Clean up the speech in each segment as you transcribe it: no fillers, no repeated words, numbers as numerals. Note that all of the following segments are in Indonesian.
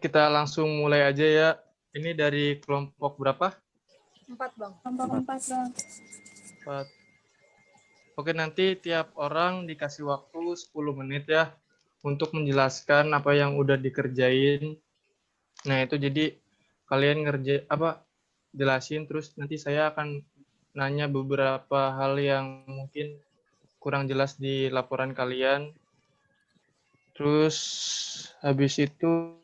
kita langsung mulai aja ya. Ini dari kelompok berapa? 4, Bang. Kelompok 4, Bang. 4. Oke, nanti tiap orang dikasih waktu 10 menit ya untuk menjelaskan apa yang udah dikerjain. Nah, itu jadi kalian jelasin, terus nanti saya akan nanya beberapa hal yang mungkin kurang jelas di laporan kalian. Terus habis itu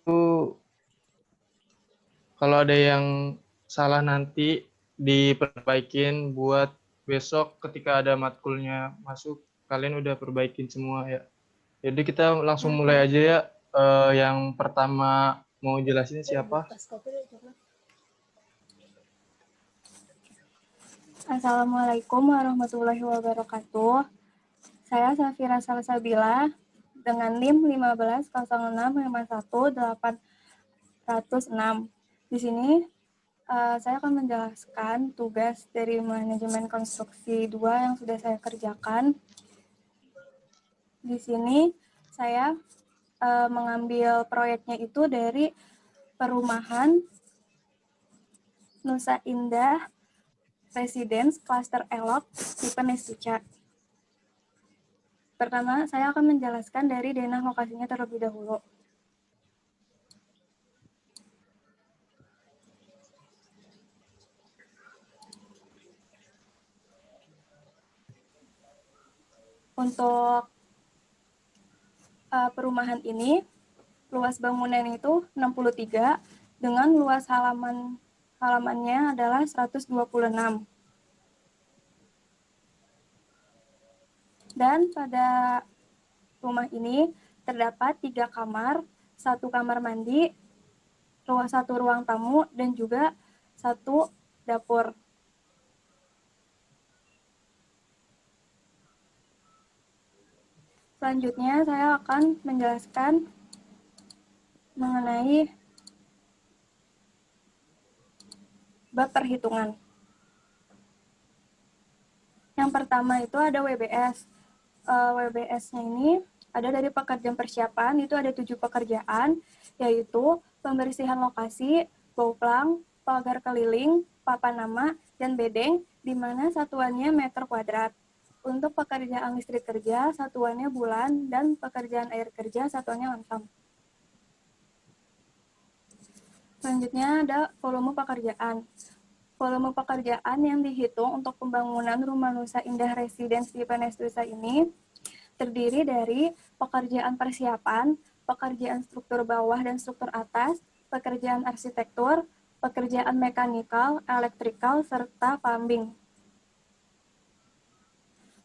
kalau ada yang salah nanti diperbaikin buat besok ketika ada matkulnya masuk, kalian udah perbaikin semua ya. Jadi kita langsung mulai aja ya. Yang pertama mau jelasin siapa? Assalamualaikum warahmatullahi wabarakatuh. Saya Safira Salsabila dengan NIM 150651806. Di sini saya akan menjelaskan tugas dari manajemen konstruksi 2 yang sudah saya kerjakan. Di sini saya mengambil proyeknya itu dari perumahan Nusa Indah Residence Cluster Elok tipe Nestica. Pertama, saya akan menjelaskan dari denah lokasinya terlebih dahulu. Untuk perumahan ini, luas bangunan itu 63 dengan luas halamannya adalah 126. Dan pada rumah ini terdapat 3 kamar, 1 kamar mandi, 1 ruang tamu, dan juga 1 dapur. Selanjutnya saya akan menjelaskan mengenai bab perhitungan. Yang pertama itu ada WBS. WBS-nya ini ada dari pekerjaan persiapan, itu ada 7 pekerjaan, yaitu pembersihan lokasi, bauplang, pagar keliling, papan nama, dan bedeng, di mana satuannya meter kuadrat. Untuk pekerjaan listrik kerja, satuannya bulan, dan pekerjaan air kerja, satuannya lamsam. Selanjutnya ada volume pekerjaan. Volume pekerjaan yang dihitung untuk pembangunan Rumah Nusa Indah Residence di Nestica ini terdiri dari pekerjaan persiapan, pekerjaan struktur bawah dan struktur atas, pekerjaan arsitektur, pekerjaan mekanikal, elektrikal, serta plumbing.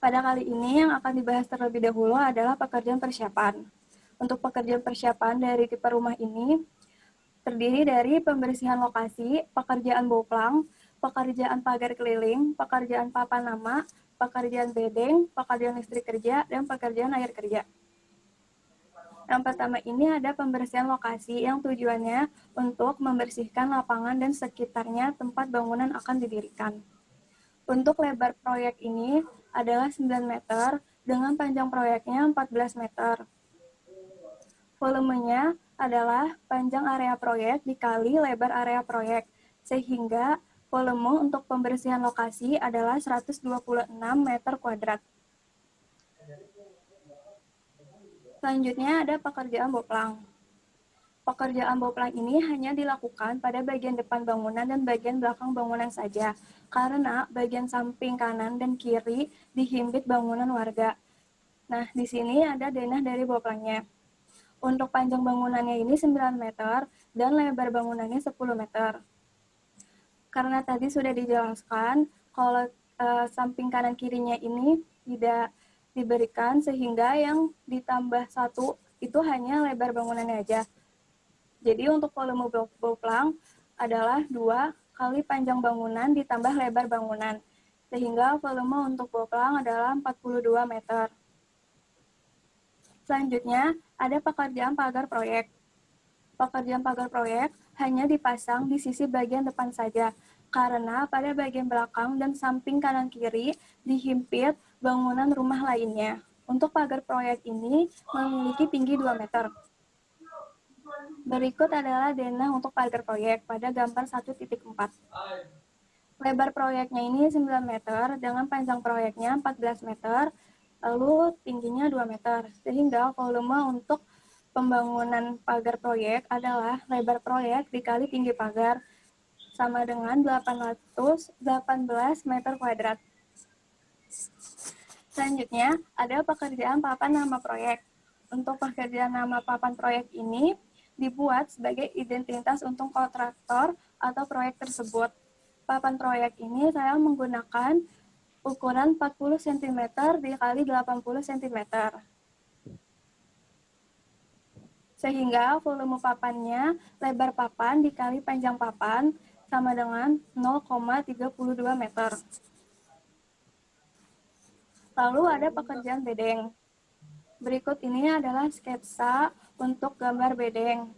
Pada kali ini yang akan dibahas terlebih dahulu adalah pekerjaan persiapan. Untuk pekerjaan persiapan dari tipe rumah ini terdiri dari pembersihan lokasi, pekerjaan bauplang, pekerjaan pagar keliling, pekerjaan papan nama, pekerjaan bedeng, pekerjaan listrik kerja, dan pekerjaan air kerja. Yang pertama ini ada pembersihan lokasi yang tujuannya untuk membersihkan lapangan dan sekitarnya tempat bangunan akan didirikan. Untuk lebar proyek ini adalah 9 meter dengan panjang proyeknya 14 meter. Volumenya adalah panjang area proyek dikali lebar area proyek, sehingga volume untuk pembersihan lokasi adalah 126 meter kuadrat. Selanjutnya ada pekerjaan bauplang. Pekerjaan bauplang ini hanya dilakukan pada bagian depan bangunan dan bagian belakang bangunan saja, karena bagian samping kanan dan kiri dihimpit bangunan warga. Nah, di sini ada denah dari bauplangnya. Untuk panjang bangunannya ini 9 meter dan lebar bangunannya 10 meter. Karena tadi sudah dijelaskan, kalau samping kanan kirinya ini tidak diberikan, sehingga yang ditambah 1 itu hanya lebar bangunannya aja. Jadi untuk volume bauplang adalah 2 kali panjang bangunan ditambah lebar bangunan, sehingga volume untuk bauplang adalah 42 meter. Selanjutnya, ada pekerjaan pagar proyek. Pekerjaan pagar proyek hanya dipasang di sisi bagian depan saja, karena pada bagian belakang dan samping kanan kiri dihimpit bangunan rumah lainnya. Untuk pagar proyek ini memiliki tinggi 2 meter. Berikut adalah denah untuk pagar proyek pada gambar 1.4. Lebar proyeknya ini 9 meter dengan panjang proyeknya 14 meter, lalu tingginya 2 meter. Sehingga volume untuk pembangunan pagar proyek adalah lebar proyek dikali tinggi pagar sama dengan 818 meter kuadrat. Selanjutnya, ada pekerjaan papan nama proyek. Untuk pekerjaan nama papan proyek ini dibuat sebagai identitas untuk kontraktor atau proyek tersebut. Papan proyek ini saya menggunakan ukuran 40 cm dikali 80 cm. Sehingga volume papannya lebar papan dikali panjang papan sama dengan 0,32 meter. Lalu ada pekerjaan bedeng. Berikut ini adalah sketsa untuk gambar bedeng.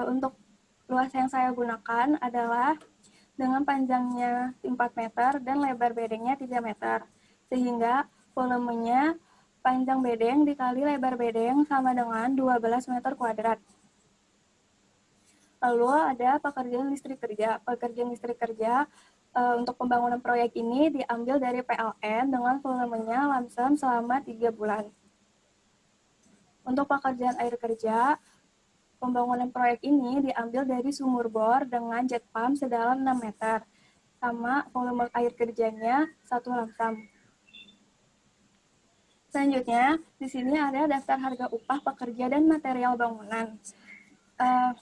Untuk luas yang saya gunakan adalah dengan panjangnya 4 meter dan lebar bedengnya 3 meter. Sehingga volumenya panjang bedeng dikali lebar bedeng sama dengan 12 meter kuadrat. Lalu ada pekerjaan listrik kerja. Pekerjaan listrik kerja untuk pembangunan proyek ini diambil dari PLN dengan volumenya lamsam selama 3 bulan. Untuk pekerjaan air kerja, pembangunan proyek ini diambil dari sumur bor dengan jet pump sedalam 6 meter, sama volume air kerjanya 1 lamsam. Selanjutnya, di sini ada daftar harga upah pekerja dan material bangunan.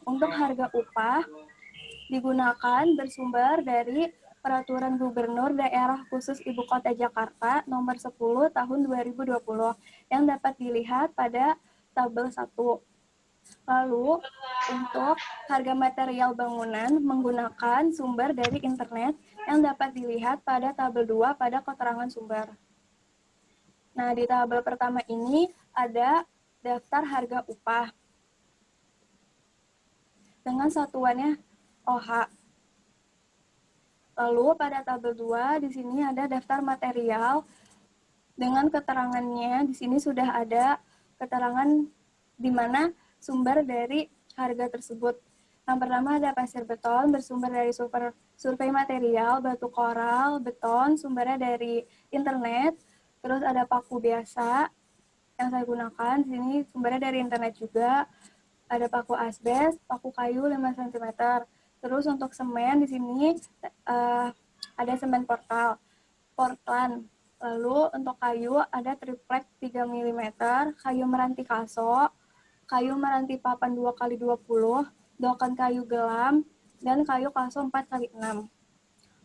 Untuk harga upah digunakan bersumber dari Peraturan Gubernur Daerah Khusus Ibu Kota Jakarta Nomor 10 Tahun 2020 yang dapat dilihat pada tabel 1. Lalu, untuk harga material bangunan menggunakan sumber dari internet yang dapat dilihat pada tabel 2 pada keterangan sumber. Nah, di tabel pertama ini ada daftar harga upah dengan satuannya OH. Lalu pada tabel 2 di sini ada daftar material dengan keterangannya. Di sini sudah ada keterangan di mana sumber dari harga tersebut. Yang pertama ada pasir beton bersumber dari survei material, batu koral, beton, sumbernya dari internet. Terus ada paku biasa yang saya gunakan. Di sini sumbernya dari internet juga. Ada paku asbes, paku kayu 5 cm. Terus untuk semen di sini ada semen Portland. Lalu untuk kayu ada triplek 3 mm, kayu meranti kaso, kayu meranti papan 2x20, dokan kayu gelam, dan kayu kaso 4x6.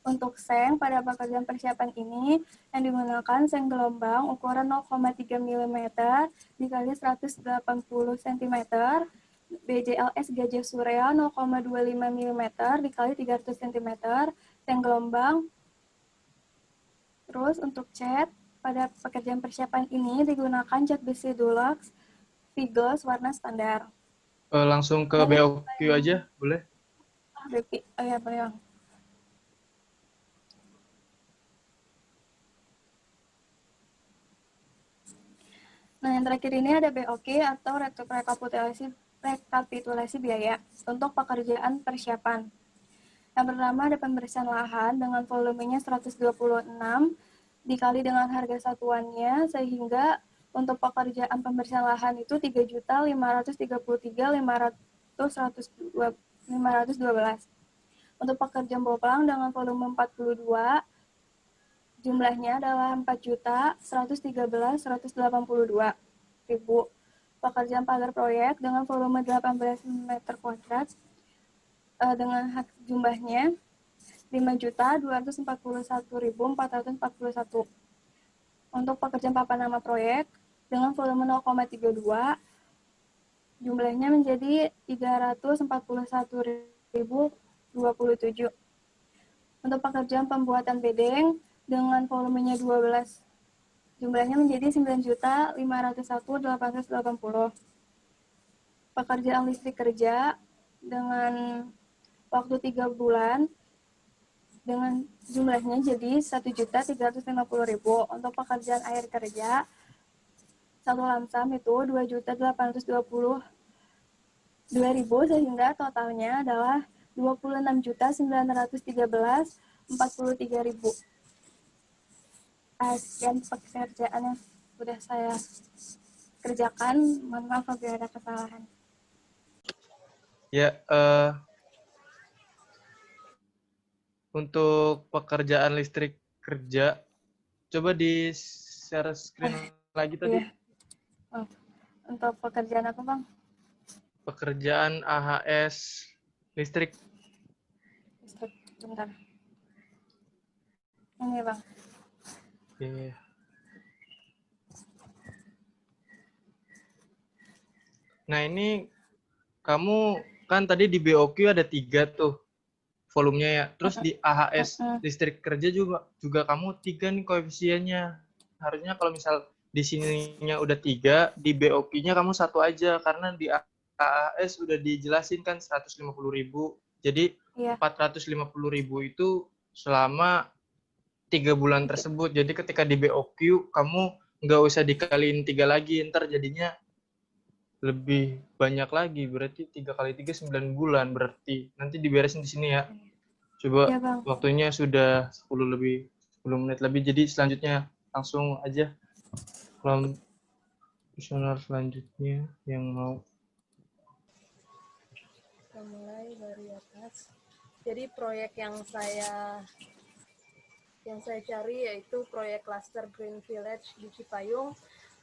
Untuk seng pada pekerjaan persiapan ini yang digunakan seng gelombang ukuran 0,3 mm dikali 180 cm, BJLS Gajah Surya 0,25 mm dikali 300 cm, seng gelombang. Terus untuk cat, pada pekerjaan persiapan ini digunakan cat besi Dulux V-Gloss warna standar. Langsung ke BOQ aja, boleh? Oh ya, boleh. Nah, yang terakhir ini ada BOQ atau rekapitulasi biaya untuk pekerjaan persiapan. Yang pertama ada pembersihan lahan dengan volumenya 126 dikali dengan harga satuannya, sehingga untuk pekerjaan pembersihan lahan itu 3.533.512. Untuk pekerjaan boplang dengan volume 42, jumlahnya adalah 4.113.182 ribu. Pekerjaan pagar proyek dengan volume 18 meter kuadrat dengan jumlahnya 5.241.441. Untuk pekerjaan papan nama proyek dengan volume 0,32, jumlahnya menjadi 341.027. Untuk pekerjaan pembuatan bedeng dengan volumenya 12, jumlahnya menjadi 9.501.880. Pekerjaan listrik kerja dengan waktu 3 bulan dengan jumlahnya jadi 1.350.000. Untuk pekerjaan air kerja satu lamsam itu 2.820.000 2.000 sehingga totalnya adalah 26.913.43.000. Sekian pekerjaan yang sudah saya kerjakan. Mohon maaf apabila ada kesalahan. Ya, untuk pekerjaan listrik kerja, coba di share screen lagi tadi. Iya. Oh, untuk pekerjaan apa, Bang? Pekerjaan AHS listrik. Listrik, bentar. Ini, Bang. Oke. Nah, ini kamu kan tadi di BOQ ada 3 tuh volumenya ya. Terus di AHS listrik kerja juga kamu 3 nih koefisiennya. Harusnya kalau misal di sininya udah 3, di BOQ-nya kamu 1 aja karena di AHS udah dijelasin kan 150.000. Jadi Iya. 450.000 itu selama 3 bulan tersebut. Jadi ketika di BOQ kamu nggak usah dikaliin 3 lagi, ntar jadinya lebih banyak lagi. Berarti 3 kali 3 9 bulan berarti. Nanti diberesin di sini ya. Coba Iya, Bang. waktunya sudah 10 menit lebih. Jadi selanjutnya langsung aja kuesioner selanjutnya yang mau. Kita mulai dari atas. Jadi proyek yang saya cari yaitu proyek Cluster Green Village di Cipayung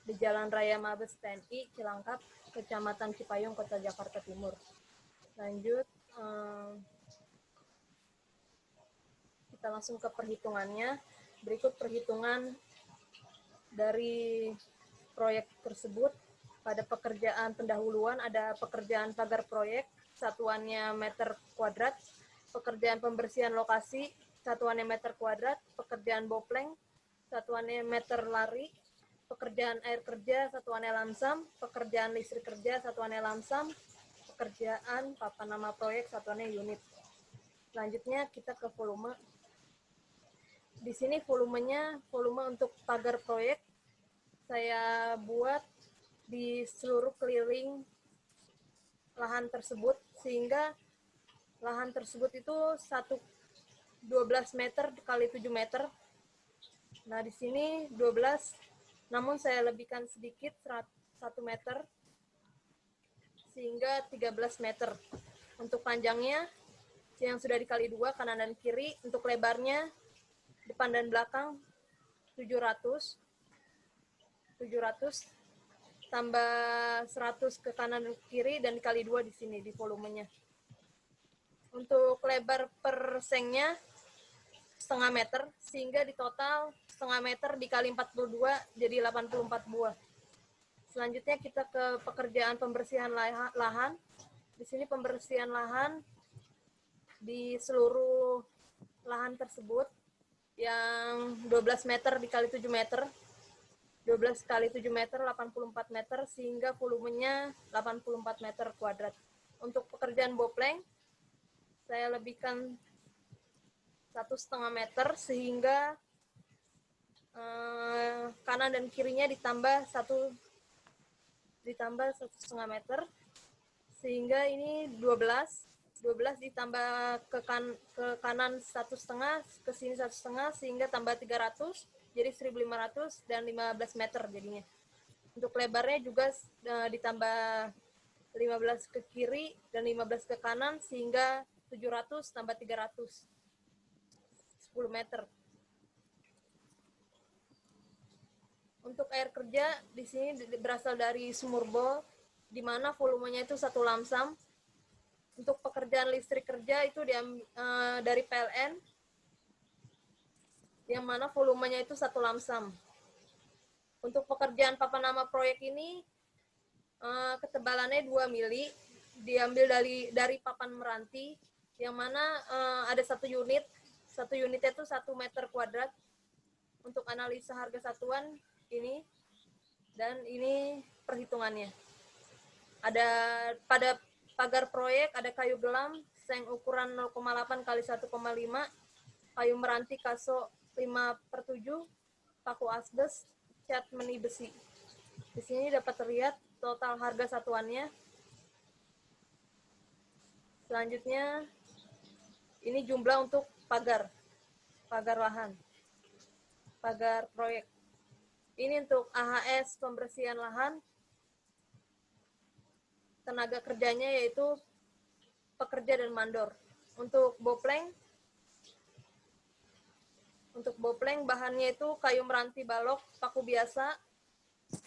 di Jalan Raya Mabes TNI Cilangkap, Kecamatan Cipayung, Kota Jakarta Timur. Lanjut, kita langsung ke perhitungannya. Berikut perhitungan dari proyek tersebut. Pada pekerjaan pendahuluan ada pekerjaan pagar proyek, satuannya meter kuadrat, pekerjaan pembersihan lokasi, satuannya meter kuadrat, pekerjaan bopleng, satuannya meter lari, pekerjaan air kerja, satuannya lamsam, pekerjaan listrik kerja, satuannya lamsam, pekerjaan papan nama proyek, satuannya unit. Selanjutnya kita ke volume. Di sini volume untuk pagar proyek saya buat di seluruh keliling lahan tersebut, sehingga lahan tersebut itu 12 meter kali 7 meter. Nah, di sini 12, namun saya lebihkan sedikit 1 meter, sehingga 13 meter. Untuk panjangnya yang sudah dikali 2 kanan dan kiri, untuk lebarnya depan dan belakang 700 tambah 100 ke kanan dan kiri dan dikali 2 di sini di volumenya. Untuk lebar per sengnya setengah meter, sehingga di total setengah meter dikali 42 jadi 84 buah. Selanjutnya kita ke pekerjaan pembersihan lahan. Di sini pembersihan lahan di seluruh lahan tersebut yang 12 meter dikali 7 meter. 12 kali 7 meter, 84 meter, sehingga volumenya 84 meter kuadrat. Untuk pekerjaan bopleng, saya lebihkan 1,5 meter, sehingga kanan dan kirinya ditambah 1,5 meter, sehingga ini 12 ditambah ke kanan 1,5, ke sini 1,5, sehingga tambah 300, jadi 1.500 dan 15 meter jadinya. Untuk lebarnya juga ditambah 15 ke kiri dan 15 ke kanan, sehingga 700 tambah 300, 10 meter. Untuk air kerja di sini berasal dari sumur bor, di mana volumenya itu 1 lamsam. Untuk pekerjaan listrik kerja itu dari PLN, yang mana volumenya itu 1 lamsam. Untuk pekerjaan papan nama proyek ini, ketebalannya 2 mili, diambil dari papan meranti, yang mana ada 1 unit. 1 unitnya itu 1 meter kuadrat. Untuk analisa harga satuan ini, dan ini perhitungannya. Ada pada pagar proyek ada kayu gelam, seng ukuran 0,8 kali 1,5, kayu meranti kaso 5/7, paku asbes, cat meni besi. Di sini dapat terlihat total harga satuannya. Selanjutnya, ini jumlah untuk pagar lahan, pagar proyek. Ini untuk AHS pembersihan lahan, tenaga kerjanya yaitu pekerja dan mandor. Untuk bopleng bahannya itu kayu meranti balok, paku biasa,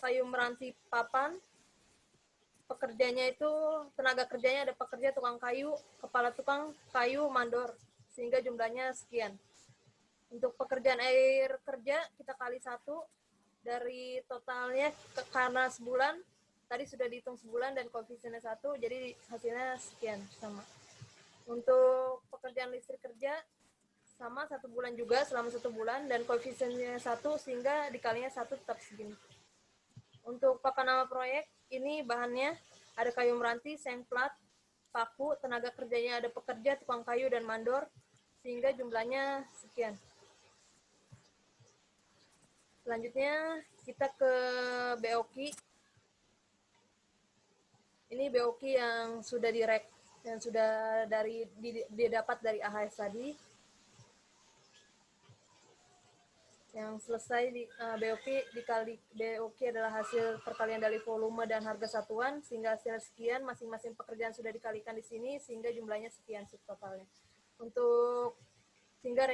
kayu meranti papan. Pekerjanya itu, tenaga kerjanya ada pekerja tukang kayu, kepala tukang kayu, mandor, sehingga jumlahnya sekian. Untuk pekerjaan air kerja kita kali 1 dari totalnya karena sebulan, tadi sudah dihitung sebulan dan koefisiennya 1, jadi hasilnya sekian sama. Untuk pekerjaan listrik kerja sama 1 bulan juga, selama 1 bulan dan koefisiennya 1 sehingga dikalinya 1 tetap segini. Untuk papan nama proyek, ini bahannya ada kayu meranti, seng plat, paku, tenaga kerjanya ada pekerja, tukang kayu, dan mandor, sehingga jumlahnya sekian. Selanjutnya kita ke BOQ. Ini BOQ yang sudah yang sudah didapat dari AHS tadi. Yang selesai di BOQ dikali BOQ adalah hasil perkalian dari volume dan harga satuan, sehingga hasil sekian, masing-masing pekerjaan sudah dikalikan di sini sehingga jumlahnya sekian totalnya. Sehingga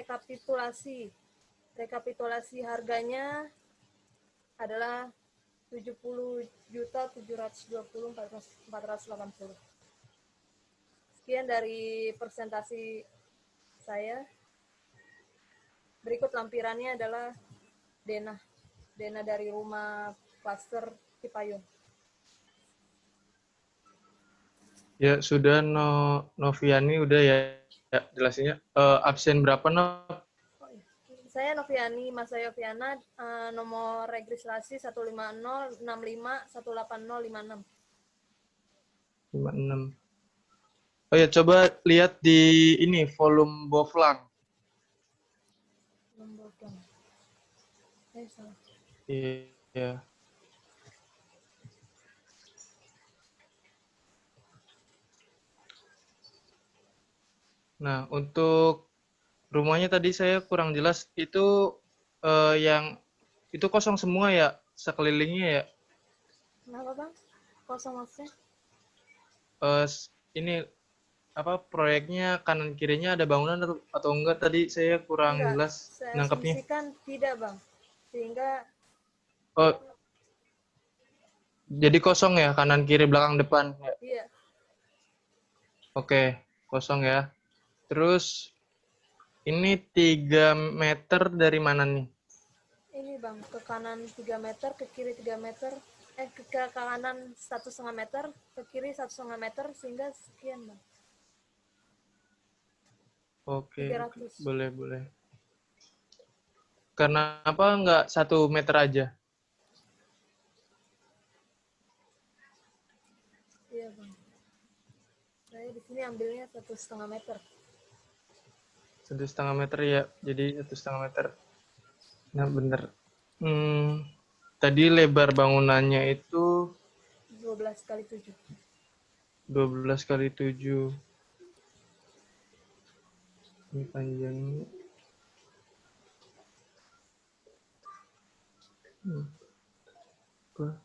rekapitulasi harganya adalah 70.720.480. Sekian dari presentasi saya. Berikut lampirannya adalah Dena dari rumah klaster Cipayung. Ya, sudah Noviani udah ya jelasinnya. Absen berapa, No? Saya Noviani Masaya Fiana, nomor registrasi 15065180056. 56. Oh ya, coba lihat di ini volume boflang. Salah. Iya. Nah, untuk rumahnya tadi saya kurang jelas, itu yang itu kosong semua ya, sekelilingnya ya. Kenapa Bang? Kosong maksudnya? Ini apa proyeknya kanan kirinya ada bangunan atau enggak, tadi saya kurang Enggak, jelas saya nangkepnya. asumsikan tidak Bang. Sehingga Oh, jadi kosong ya, kanan kiri belakang depan ya. iya, Oke, kosong ya. Terus ini 3 meter dari mana nih? ini Bang, ke kanan 3 meter, ke kiri 3 meter, ke kanan 1,5 meter, ke kiri 1,5 meter, sehingga sekian Bang. Oke, 300. boleh. Kenapa nggak 1 meter aja? Iya Bang. Saya di sini ambilnya 1,5 meter. 1,5 meter ya, jadi 1,5 meter. Nah, bener. Tadi lebar bangunannya itu 12 kali 7. 12 kali 7. Ini panjangnya. Apa?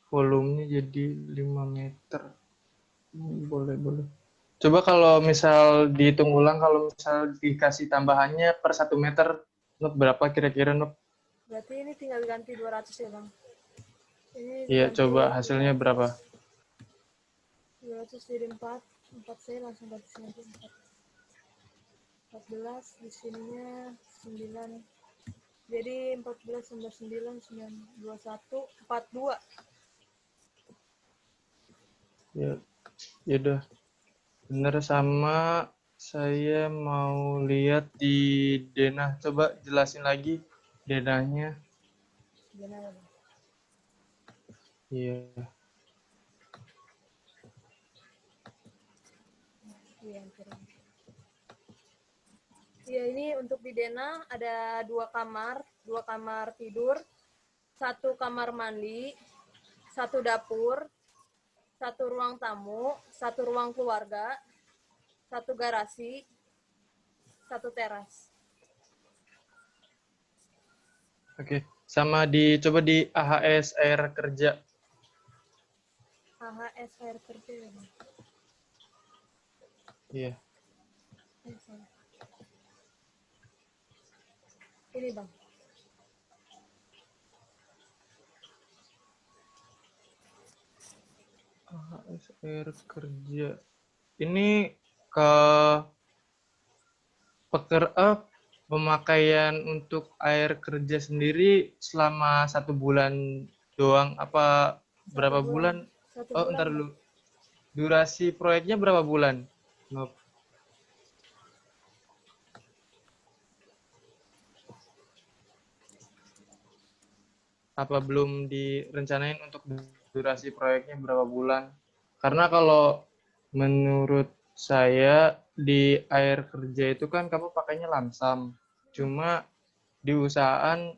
Volumenya jadi 5 meter. Boleh. Coba kalau misal dihitung ulang, kalau misal dikasih tambahannya per 1 meter, Nuk, berapa kira-kira, Nuk? Berarti ini tinggal ganti 200 ya Bang. Ini Iya, ganti coba hasilnya berapa? 200 jadi 4 saya langsung ganti sini 14, di sininya 9. Jadi 14 tambah 9, 21, 42. Ya, udah. Bener, sama saya mau lihat di denah. Coba jelasin lagi denahnya. Gimana Bang? Iya. Iya, kira. Ya, ini untuk di Dena ada 2 kamar tidur, 1 kamar mandi, 1 dapur, 1 ruang tamu, 1 ruang keluarga, 1 garasi, 1 teras. Oke. Sama coba di AHS air kerja. AHS air kerja ya, Bang. Iya. Salah. Ini, Bang. AHS air kerja. Ini ke pemakaian untuk air kerja sendiri selama 1 bulan doang apa 1 berapa bulan. bulan? 1 Oh, bulan, ntar Bang. dulu. Durasi proyeknya berapa bulan? Nop. Apa belum direncanain untuk durasi proyeknya berapa bulan? Karena kalau menurut saya di air kerja itu kan kamu pakainya lamsam. Cuma diusahakan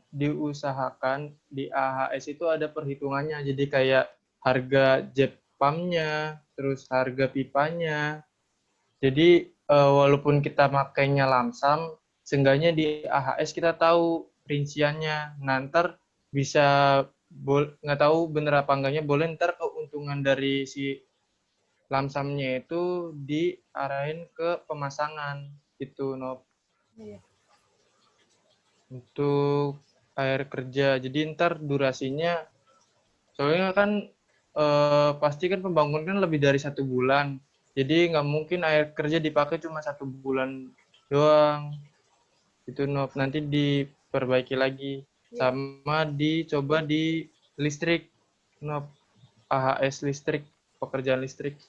di AHS itu ada perhitungannya. Jadi kayak harga jet pumpnya, terus harga pipanya. Jadi walaupun kita makainya lamsam, seenggaknya di AHS kita tahu rinciannya. Nah, ntar bisa nggak tahu bener apa enggaknya, boleh ntar keuntungan dari si lamsamnya itu diarahin ke pemasangan gitu, Nop. Iya. Untuk air kerja. Jadi ntar durasinya, soalnya kan pasti kan pembangunan lebih dari 1 bulan. Jadi nggak mungkin air kerja dipakai cuma 1 bulan doang. Itu Nop. Nanti diperbaiki lagi. Iya. Sama dicoba di listrik, Nop. AHS listrik, pekerjaan listrik.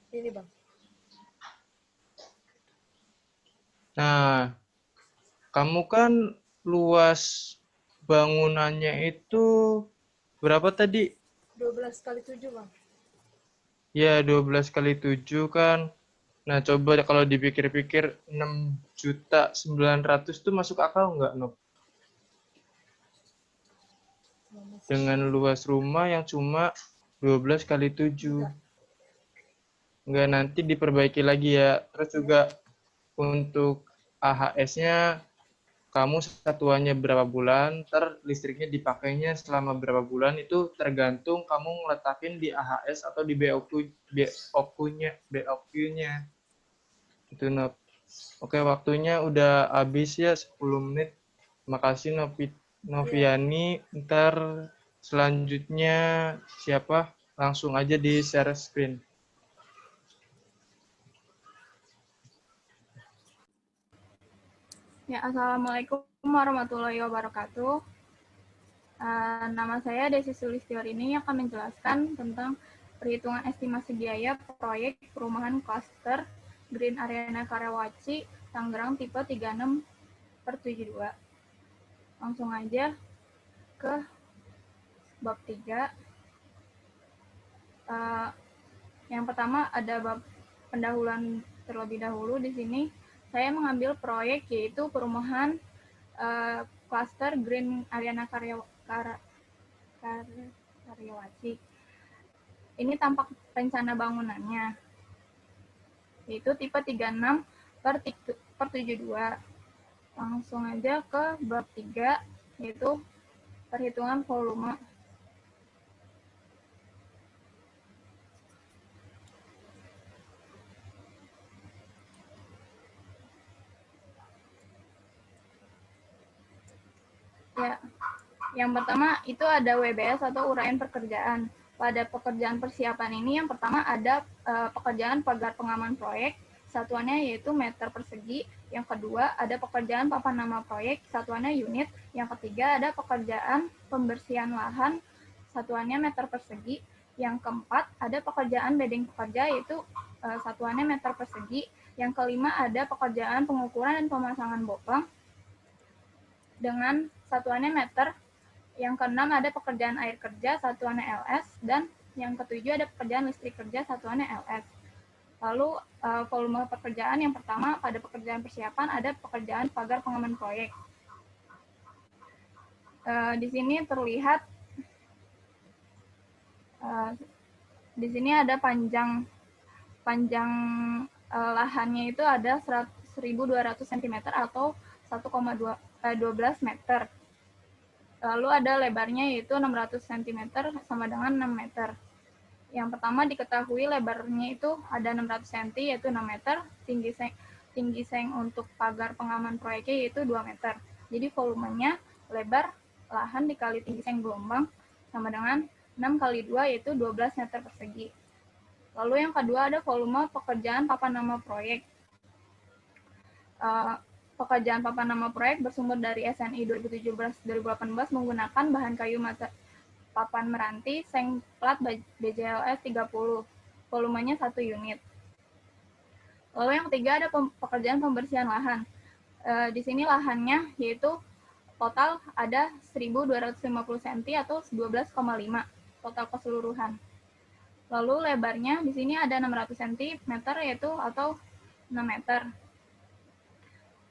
Ini, Bang. Nah, kamu kan luas bangunannya itu berapa tadi? 12 kali 7, Bang. Ya, 12 kali 7 kan. Nah, coba kalau dipikir-pikir 6.900.000 tuh masuk akal nggak, Nob? Dengan luas rumah yang cuma 12 kali 7. Enggak. Nggak, nanti diperbaiki lagi ya. Terus juga untuk AHS-nya kamu satuannya berapa bulan, listriknya dipakainya selama berapa bulan, itu tergantung kamu ngeletakin di AHS atau di BOQ-nya. Itu, Nob. Oke, waktunya udah habis ya, 10 menit. Makasih Iya. Noviani. Ntar selanjutnya siapa? Langsung aja di share screen. Ya, Assalamualaikum warahmatullahi wabarakatuh. Nama saya Desi Sulistiwarini yang akan menjelaskan tentang perhitungan estimasi biaya proyek perumahan klaster Green Arena Karawaci, Tangerang tipe 36/72. Langsung aja ke bab 3. Yang pertama ada bab pendahuluan terlebih dahulu. Di sini saya mengambil proyek yaitu perumahan klaster Green Arena Karyawaci. Ini tampak rencana bangunannya, yaitu tipe 36/72. Langsung aja ke bab 3, yaitu perhitungan volume. Ya, yang pertama itu ada WBS atau uraian pekerjaan. Pada pekerjaan persiapan ini yang pertama ada pekerjaan pagar pengaman proyek, satuannya yaitu meter persegi. Yang kedua ada pekerjaan papan nama proyek, satuannya unit. Yang ketiga ada pekerjaan pembersihan lahan, satuannya meter persegi. Yang keempat ada pekerjaan bedding pekerja, yaitu satuannya meter persegi. Yang kelima ada pekerjaan pengukuran dan pemasangan boplang dengan satuannya meter. Yang keenam ada pekerjaan air kerja, satuannya LS. Dan yang ketujuh ada pekerjaan listrik kerja, satuannya LS. Lalu volume pekerjaan yang pertama pada pekerjaan persiapan ada pekerjaan pagar pengaman proyek. Di sini terlihat di sini ada panjang lahannya itu ada 1.200 cm atau 1,12 meter. Lalu ada lebarnya yaitu 600 cm sama dengan 6 meter. Yang pertama diketahui lebarnya itu ada 600 cm yaitu 6 meter, tinggi seng untuk pagar pengaman proyeknya yaitu 2 meter. Jadi volumenya lebar lahan dikali tinggi seng gelombang sama dengan 6 kali 2 yaitu 12 meter persegi. Lalu yang kedua ada volume pekerjaan papan nama proyek. Pekerjaan papan nama proyek bersumber dari SNI 2017-2018 menggunakan bahan kayu papan meranti seng plat BJLS 30. Volumenya 1 unit. Lalu yang ketiga ada pekerjaan pembersihan lahan. Di sini lahannya yaitu total ada 1.250 cm atau 12,5 total keseluruhan. Lalu lebarnya di sini ada 600 cm yaitu atau 6 meter.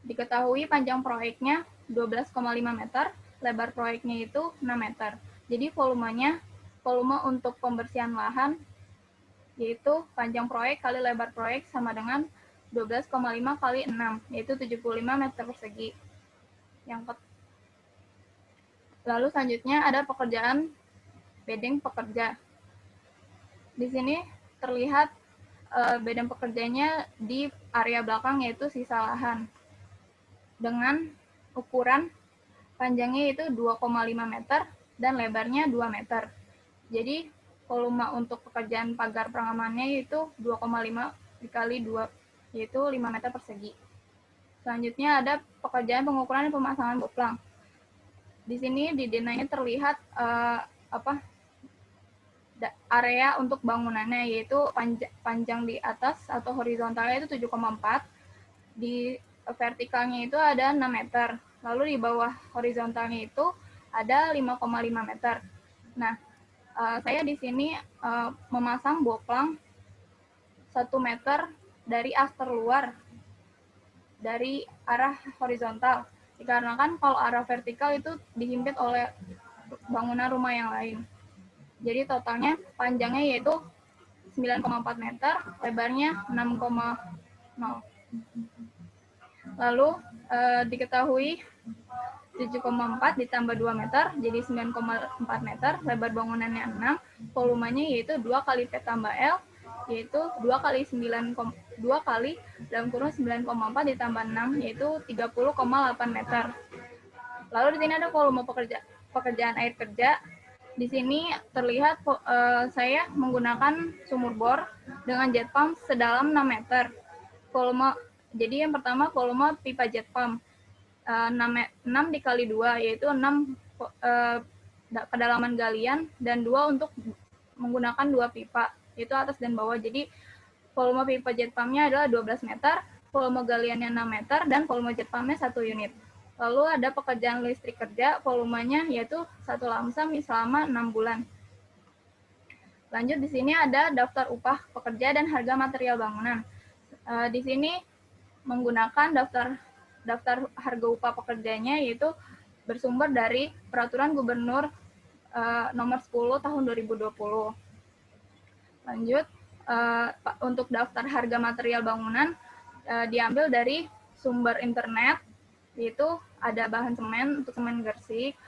Diketahui panjang proyeknya 12,5 meter, lebar proyeknya itu 6 meter. Jadi volume untuk pembersihan lahan yaitu panjang proyek kali lebar proyek sama dengan 12,5 kali 6 yaitu 75 meter persegi. Lalu selanjutnya ada pekerjaan bedeng pekerja. Di sini terlihat bedeng pekerjanya di area belakang yaitu sisa lahan. Dengan ukuran panjangnya itu 2,5 meter dan lebarnya 2 meter. Jadi volume untuk pekerjaan pagar pengamannya itu 2,5 dikali 2 yaitu 5 meter persegi. Selanjutnya ada pekerjaan pengukuran dan pemasangan boplang. Di sini di denahnya terlihat area untuk bangunannya yaitu panjang di atas atau horizontalnya itu 7,4, di vertikalnya itu ada 6 meter, lalu di bawah horizontalnya itu ada 5,5 meter. Nah, saya di sini memasang boplang 1 meter dari as terluar dari arah horizontal, dikarenakan kalau arah vertikal itu dihimpit oleh bangunan rumah yang lain. Jadi totalnya panjangnya yaitu 9,4 meter, lebarnya 6,0. Lalu diketahui 7,4 ditambah 2 meter, jadi 9,4 meter, lebar bangunannya 6, volumenya yaitu 2 kali P tambah L, yaitu 2 kali dalam kurung 9,4 ditambah 6, yaitu 30,8 meter. Lalu di sini ada volume pekerjaan air kerja. Di sini terlihat saya menggunakan sumur bor dengan jet pump sedalam 6 meter. Jadi yang pertama volume pipa jet pump 6 dikali 2 yaitu 6 kedalaman galian dan 2 untuk menggunakan 2 pipa yaitu atas dan bawah. Jadi volume pipa jet pumpnya adalah 12 meter, volume galiannya 6 meter dan volume jet pumpnya 1 unit. Lalu ada pekerjaan listrik kerja, volumenya yaitu 1 lamsam selama 6 bulan. Lanjut di sini ada daftar upah pekerja dan harga material bangunan. Di sini menggunakan daftar harga upah pekerjanya yaitu bersumber dari Peraturan Gubernur Nomor 10 Tahun 2020. Lanjut, untuk daftar harga material bangunan diambil dari sumber internet, yaitu ada bahan semen untuk semen gersik,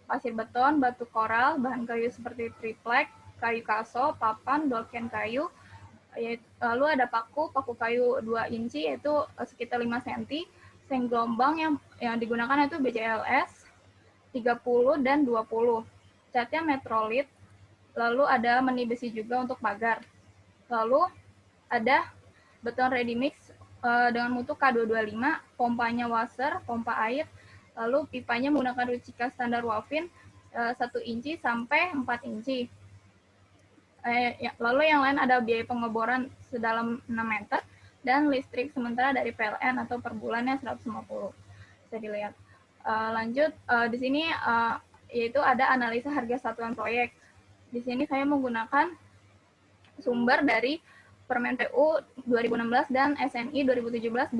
pasir beton, batu koral, bahan kayu seperti triplek, kayu kaso, papan, dolken kayu, lalu ada paku kayu 2 inci yaitu sekitar 5 cm, seng gelombang yang digunakan itu BJLS 30 dan 20, catnya metrolit, lalu ada meni besi juga untuk pagar. Lalu ada beton ready mix dengan mutu K225, pompanya washer, pompa air, lalu pipanya menggunakan rucika standar Wavin 1 inci sampai 4 inci. Lalu yang lain ada biaya pengeboran sedalam 6 meter dan listrik sementara dari PLN atau per bulannya 150. Bisa dilihat. Lanjut di sini yaitu ada analisa harga satuan proyek. Di sini saya menggunakan sumber dari Permen PU 2016 dan SNI 2017-2018.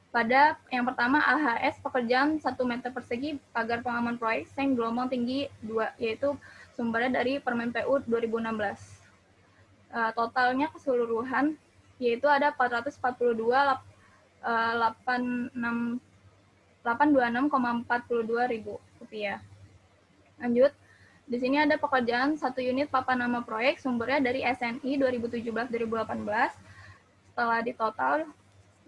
Pada yang pertama AHS pekerjaan 1 meter persegi pagar pengaman proyek seng gelombang tinggi 2, yaitu sumbernya dari Permen PU 2016. Totalnya keseluruhan yaitu ada 442.826,42 ribu rupiah. Lanjut, di sini ada pekerjaan 1 unit papan nama proyek sumbernya dari SNI 2017-2018. Setelah ditotal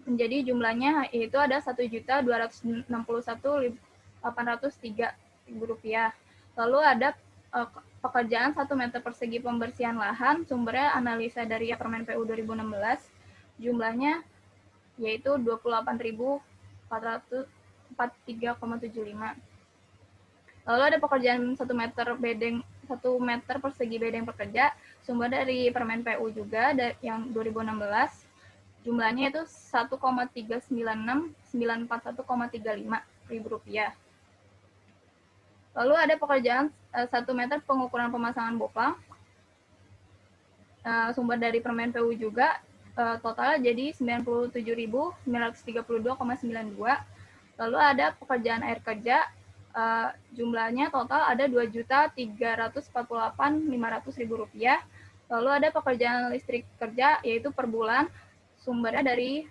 menjadi jumlahnya yaitu ada Rp1.261.803. Lalu ada pekerjaan 1 meter persegi pembersihan lahan sumbernya analisa dari Permen PU 2016. Jumlahnya yaitu 28.443,75. Lalu ada pekerjaan 1 meter persegi bedeng pekerja sumber dari Permen PU juga yang 2016. Jumlahnya itu Rp1,396.941,35 Lalu ada pekerjaan 1 meter pengukuran pemasangan boplang sumber dari Permen PU juga, totalnya jadi Rp97.932,92. Lalu ada pekerjaan air kerja, jumlahnya total ada Rp2.348.500.000. Lalu ada pekerjaan listrik kerja, yaitu per bulan, sumbernya dari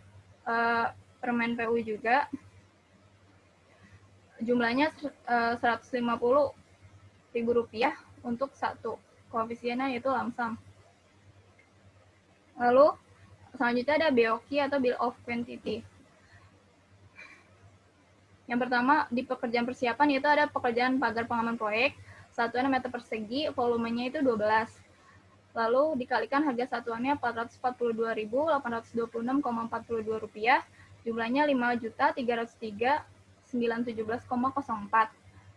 Permen PU juga, jumlahnya Rp150.000 untuk 1, koefisiennya yaitu lamsam. Lalu selanjutnya ada BOQ atau Bill of Quantity. Yang pertama di pekerjaan persiapan yaitu ada pekerjaan pagar pengaman proyek, satuan meter persegi, volumenya itu 12. Lalu dikalikan harga satuannya Rp442.826,42, jumlahnya Rp5.303.917,04.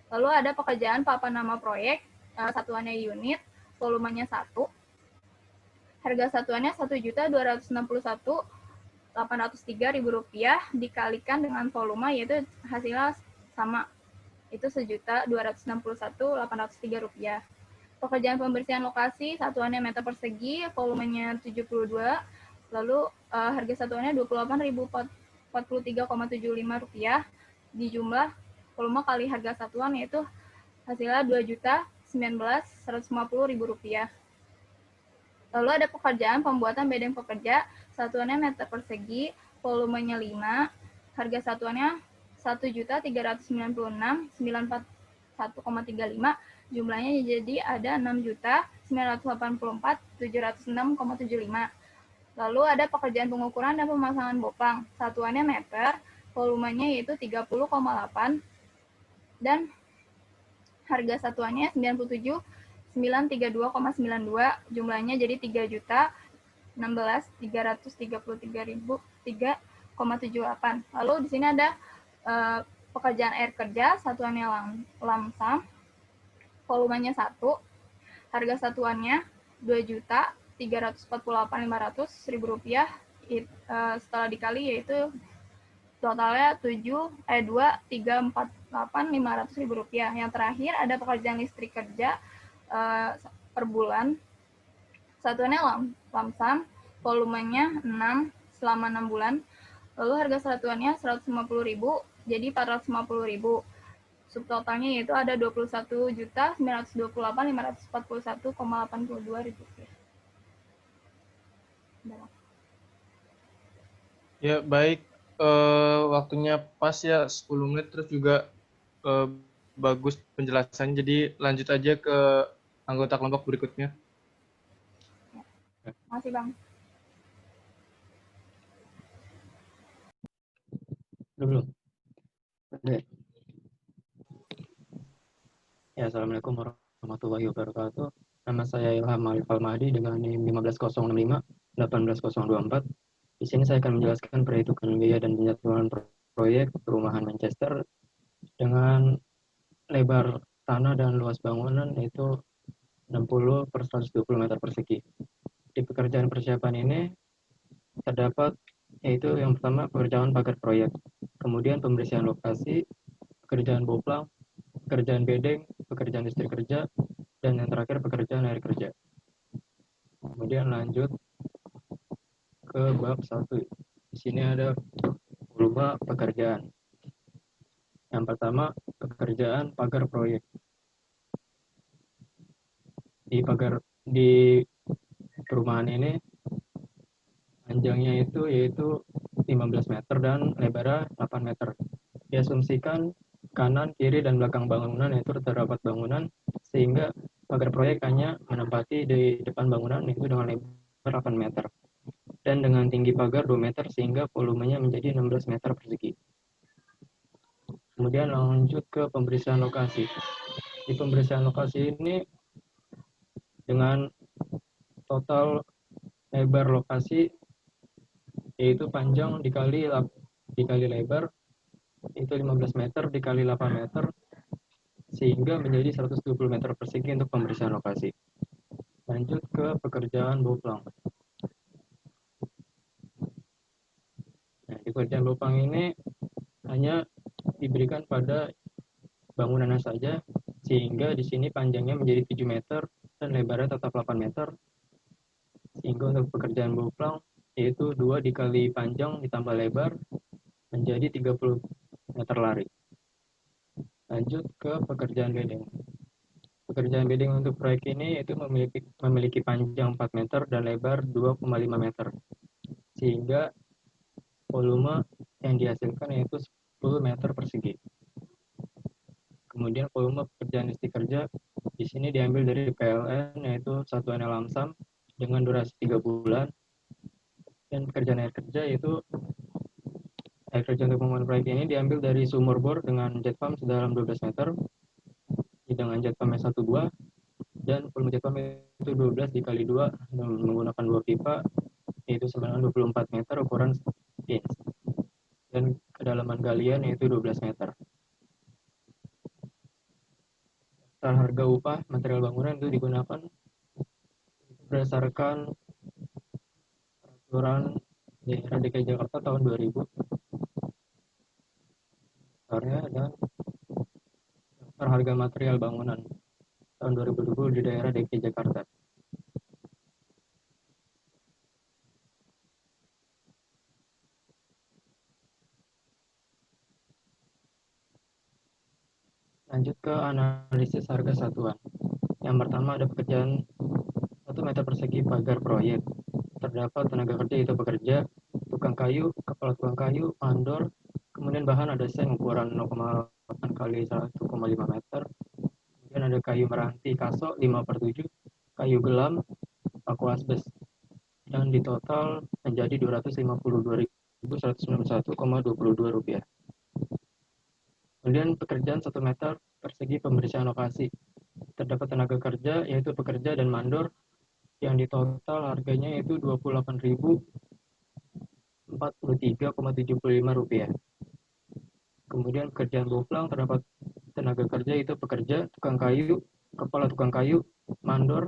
Lalu ada pekerjaan papan nama proyek, satuannya unit, volumenya 1. Harga satuannya Rp1.261.803.000 dikalikan dengan volume yaitu hasilnya sama, itu Rp1.261.803. Pekerjaan pembersihan lokasi, satuannya meter persegi, volumenya 72, lalu harga satuannya Rp28.043,75, di jumlah volume kali harga satuan yaitu hasilnya Rp2.019.150.000. Lalu ada pekerjaan pembuatan bedeng pekerja, satuannya meter persegi, volumenya 5, harga satuannya Rp1.396.941,35, jumlahnya jadi ada Rp6.984.706,75. Lalu ada pekerjaan pengukuran dan pemasangan boplang, satuannya meter, volumenya yaitu 30,8, dan harga satuannya Rp97.932,92, jumlahnya jadi Rp3.016.333.3,78. Lalu di sini ada pekerjaan air kerja, satuannya lamsam, volumenya 1, harga satuannya Rp2.348.500.000, setelah dikali yaitu totalnya Rp2.348.500.000. Yang terakhir ada pekerjaan listrik kerja per bulan, satuannya lamsam, volumenya 6 selama 6 bulan, lalu harga satuannya Rp150.000, jadi Rp450.000. Subtotalnya yaitu ada Rp21.928.541,82. Ya, baik. Waktunya pas ya, 10 menit, terus juga bagus penjelasannya. Jadi lanjut aja ke anggota kelompok berikutnya. Makasih, Bang. Belum. Oke. Ya, Assalamualaikum warahmatullahi wabarakatuh. Nama saya Ilham Arif Almahdi dengan NIM 15065-18024. Di sini saya akan menjelaskan perhitungan biaya dan penjadwalan proyek perumahan Manchester dengan lebar tanah dan luas bangunan yaitu 60 per 120 meter persegi. Di pekerjaan persiapan ini terdapat yaitu yang pertama pekerjaan pagar proyek, kemudian pembersihan lokasi, pekerjaan boplang, pekerjaan bedeng, pekerjaan listrik kerja, dan yang terakhir pekerjaan air kerja. Kemudian lanjut ke bab 1. Di sini ada volume pekerjaan. Yang pertama, pekerjaan pagar proyek. Di perumahan ini panjangnya yaitu 15 meter dan lebarnya 8 meter. Diasumsikan kanan, kiri, dan belakang bangunan itu terdapat bangunan, sehingga pagar proyek hanya menempati di depan bangunan itu dengan lebar 8 meter. Dan dengan tinggi pagar 2 meter sehingga volumenya menjadi 16 meter persegi. Kemudian lanjut ke pembersihan lokasi. Di pembersihan lokasi ini dengan total lebar lokasi yaitu panjang dikali lebar itu 15 meter dikali 8 meter sehingga menjadi 120 meter persegi untuk pembersihan lokasi. Lanjut ke pekerjaan boplang. Nah, di pekerjaan boplang ini hanya diberikan pada bangunannya saja, sehingga di sini panjangnya menjadi 7 meter dan lebarnya tetap 8 meter. Sehingga untuk pekerjaan boplang yaitu 2 dikali panjang ditambah lebar menjadi 30 meter lari. Lanjut ke pekerjaan bedeng. Pekerjaan bedeng untuk proyek ini itu memiliki panjang 4 meter dan lebar 2,5 meter. Sehingga volume yang dihasilkan yaitu 10 meter persegi. Kemudian volume pekerjaan listrik kerja di sini diambil dari PLN yaitu satuan lamsam dengan durasi 3 bulan. Dan pekerjaan air kerja yaitu air kerja untuk pembangunan proyek ini diambil dari sumur bor dengan jet pump sedalam 12 meter dengan jet pump 1-2 dan volume jet pump itu 12 dikali 2 menggunakan 2 pipa yaitu sebenarnya 24 meter ukuran inch dan kedalaman galian yaitu 12 meter. Harga upah material bangunan itu digunakan berdasarkan peraturan daerah DKI Jakarta tahun 2000 dan harga material bangunan tahun 2020 di daerah DKI Jakarta. Lanjut ke analisis harga satuan. Yang pertama ada pekerjaan 1 meter persegi pagar proyek. Terdapat tenaga kerja yaitu pekerja, tukang kayu, kepala tukang kayu, mandor, kemudian bahan ada seng ukuran 0,8 kali 1,5 meter. Kemudian ada kayu meranti kaso 5/7, kayu gelam, paku asbes. Dan di total menjadi Rp252.191,22. Kemudian pekerjaan 1 meter persegi pembersihan lokasi. Terdapat tenaga kerja yaitu pekerja dan mandor yang di total harganya yaitu Rp28.043,75. Kemudian pekerjaan boplang terdapat tenaga kerja yaitu pekerja, tukang kayu, kepala tukang kayu, mandor,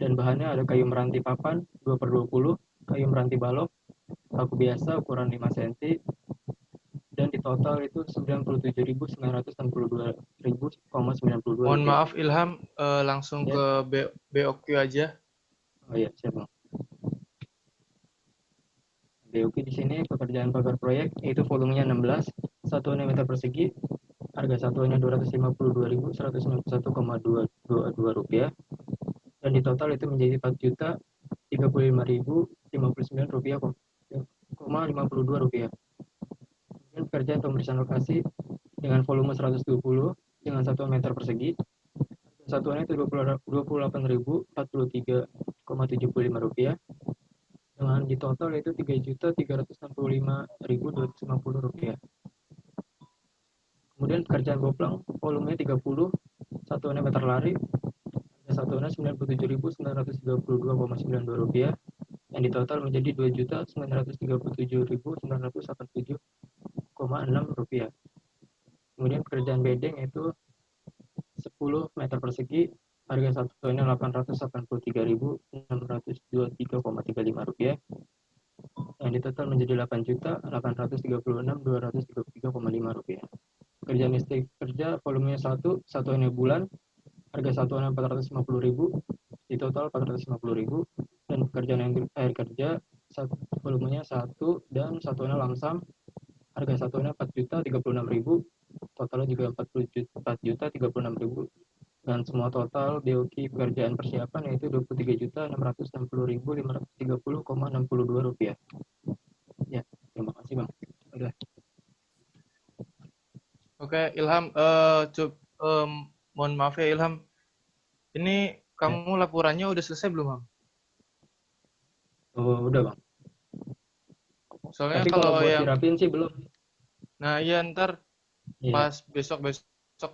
dan bahannya ada kayu meranti papan 2/20, kayu meranti balok, paku biasa ukuran 5 cm, dan di total itu Rp97.962,92. Mohon maaf Ilham, langsung Ya. ke BOQ aja. Oh iya, siap Bang. BOQ di sini pekerjaan pagar proyek yaitu volumenya 16, satuannya meter persegi, harga satuannya Rp252.191,22, dan di total itu menjadi Rp4.035.59,52. Dan pekerjaan pembersihan lokasi dengan volume 120 dengan satuan meter persegi, satuannya itu Rp28.043,75, dengan di total itu Rp3.365.250. Kemudian pekerjaan boplang volumenya 30, satuannya meter lari, satuannya Rp97.932,92, yang di total menjadi Rp2.937.987,6. Kemudian pekerjaan bedeng itu 10 meter persegi, harga satuannya Rp883.623,35, yang di total menjadi Rp8.836.233,5. Pekerjaan listrik kerja volumenya 1, satuannya bulan, harga satuannya Rp450.000, di total Rp450.000, dan pekerjaan air kerja volumenya 1 dan satuannya lamsam. Harga satuannya 4.036.000, totalnya juga 4.036.000, dan semua total BOQ pekerjaan persiapan yaitu 23.660.530,62 rupiah. Ya, terima kasih Bang. Udah. Oke, Ilham, mohon maaf ya Ilham. Ini kamu laporannya udah selesai belum, Ham? Oh, udah Bang. Soalnya Tapi kalau kalau buat yang, dirapin sih belum. nah iya ntar Iya, pas besok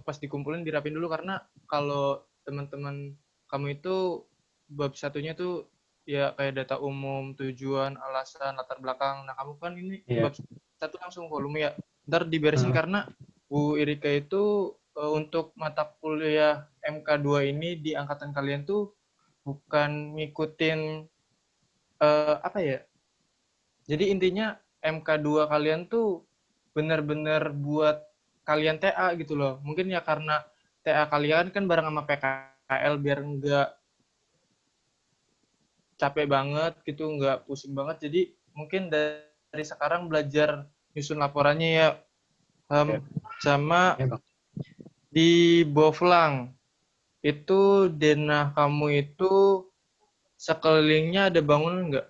pas dikumpulin dirapin dulu, karena kalau teman-teman kamu itu bab satunya tuh ya kayak data umum, tujuan, alasan, latar belakang. Nah kamu kan ini iya. bab satu langsung volume ya. Ntar diberesin Nah, karena Bu Irika itu untuk mata kuliah MK2 ini di angkatan kalian tuh bukan ngikutin apa ya? Jadi intinya MK2 kalian tuh bener-bener buat kalian TA gitu loh. Mungkin ya karena TA kalian kan bareng sama PKL biar nggak capek banget gitu, nggak pusing banget. Jadi mungkin dari sekarang belajar nyusun laporannya ya. ya, Sama ya Bang. di Boflang, itu denah kamu itu sekelilingnya ada bangunan nggak?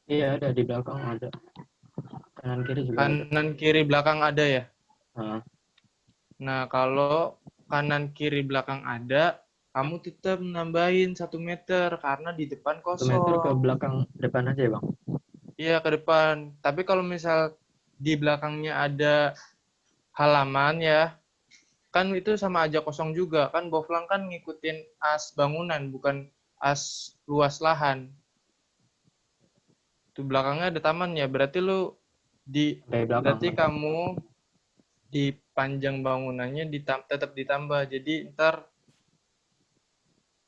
Iya, ada di belakang ada. Kanan kiri juga ada. Kanan kiri belakang ada ya? Nah, Nah, kalau kanan kiri belakang ada, kamu tetap nambahin 1 meter karena di depan 1 meter ke kosong. belakang depan aja ya Bang. Iya, ke depan. Tapi kalau misal di belakangnya ada halaman ya, kan itu sama aja kosong juga. Kan Boflang kan ngikutin as bangunan, bukan as luas lahan. Itu belakangnya ada taman ya, berarti Dari belakang. berarti kamu di panjang bangunannya tetap ditambah. Jadi ntar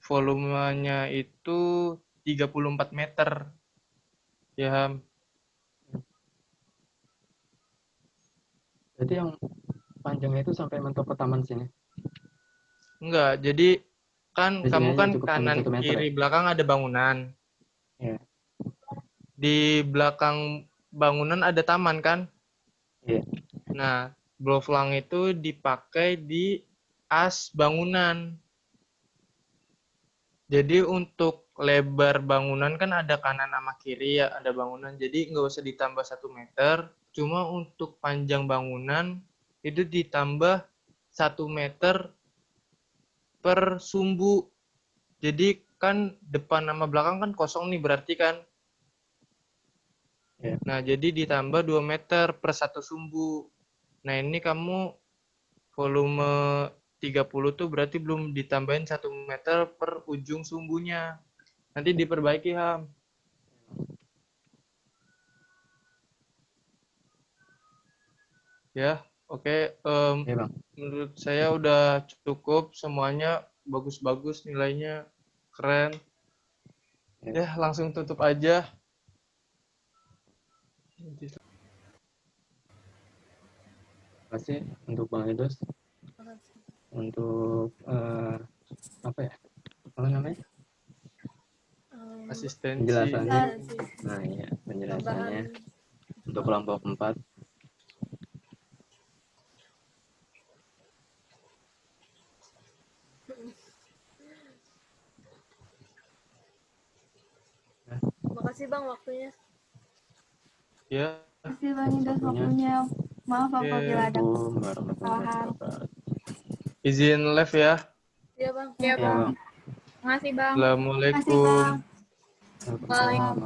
volumenya itu 34 meter. Ya, Ham. Berarti yang panjangnya itu sampai mentok ke taman sini. Enggak, jadi kan Di sini kamu aja kan cukup sampai kanan 1 meter ya. kiri belakang ada bangunan. Iya, Di belakang bangunan ada taman kan? iya. Nah, Boflang itu dipakai di as bangunan. Jadi untuk lebar bangunan kan ada kanan sama kiri ya, ada bangunan. Jadi nggak usah ditambah 1 meter. Cuma untuk panjang bangunan itu ditambah 1 meter per sumbu. Jadi kan depan sama belakang kan kosong nih berarti kan. Iya. Nah, jadi ditambah 2 meter per satu sumbu. Nah, ini kamu volume 30 tuh berarti belum ditambahin 1 meter per ujung sumbunya. Nanti diperbaiki, Ham. Ya, oke. Iya Bang. Menurut saya udah cukup semuanya, bagus-bagus nilainya, keren. Ya. Ya, langsung tutup aja. Terima kasih untuk Bang Edos untuk apa ya? Apa namanya? Asistensi. Penjelasannya. sih Nah, iya, penjelasannya tambahan. untuk kelompok 4. Makasih Bang waktunya. Ya, Terima kasih Bang Indah waktunya. Maaf apabila ada Assalamualaikum warahmatullahi kesalahan. wabarakatuh. izin live ya. Iya Bang. Iya, Iya Bang. Bang. Makasih, Bang. Terima kasih Assalamualaikum. Bang. Waalaikumsalam.